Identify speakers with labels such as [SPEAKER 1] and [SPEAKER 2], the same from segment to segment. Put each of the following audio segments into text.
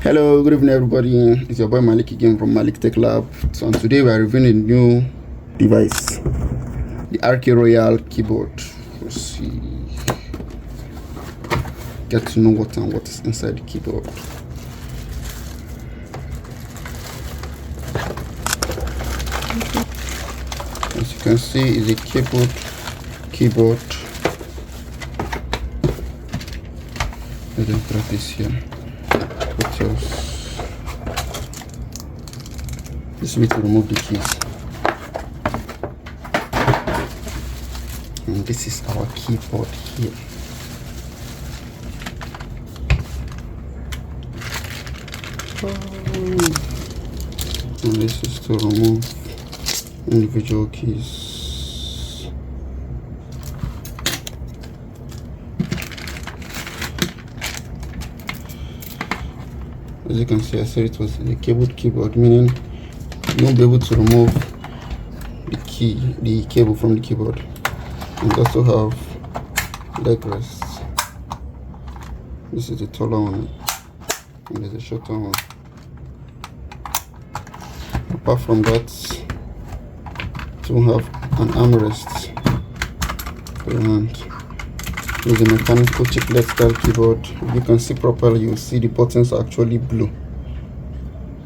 [SPEAKER 1] Hello, good evening everybody. It's your boy Malik again from Malik Tech Lab. So today we are reviewing a new device, the RK Royal keyboard. Let's see, get to know what is inside the keyboard. As you can see, it's a keyboard. Let me put this here. This way to remove the keys, and this is our keyboard here. And this is to remove individual keys. As you can see, I said it was a keyboard, meaning you won't be able to remove the cable from the keyboard. And also have leg rests. This is the taller one, and there's a shorter one. Apart from that, you have an armrest for your hand. With a mechanical chiclet style keyboard. If you can see properly, you'll see the buttons are actually blue,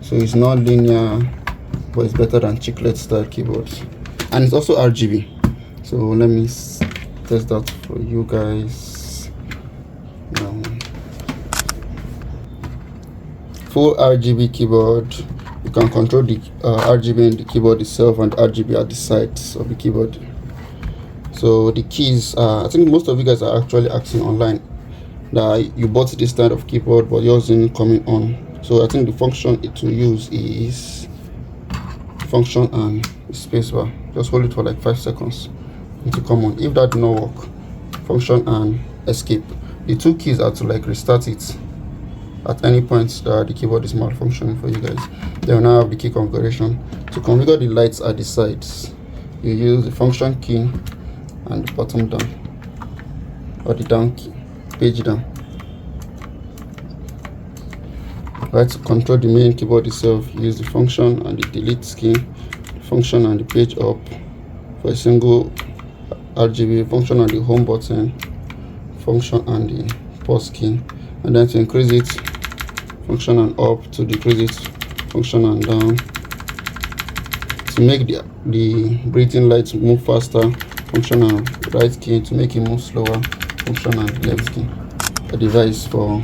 [SPEAKER 1] so it's not linear, but it's better than chiclet style keyboards. And it's also RGB, so let me test that for you guys now. Full RGB keyboard. You can control the RGB in the keyboard itself and RGB at the sides of the keyboard. So the keys, I think most of you guys are actually asking online that you bought this kind of keyboard but yours isn't coming on. So I think the function to use is function and spacebar. Just hold it for like 5 seconds to come on. If that did not work, function and escape. The two keys are to like restart it at any point that the keyboard is malfunctioning for you guys. Then we now have the key configuration. To configure the lights at the sides, you use the function key and the bottom down, or the down key, page down. Right, to control the main keyboard itself, use the function and the delete key, function and the page up for a single RGB, function and the home button, function and the pause key. And then to increase it, function and up; to decrease it, function and down. To make the breathing lights move faster, function and right key; to make it move slower, function and left key. A device for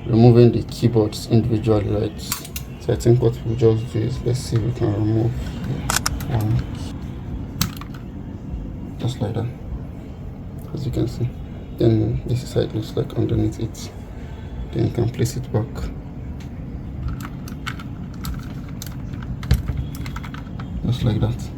[SPEAKER 1] removing the keyboards individually, right? So I think what we'll just do is, let's see if we can remove one, just like that, as you can see. Then this is how it looks like underneath it. Then you can place it back. Just like that.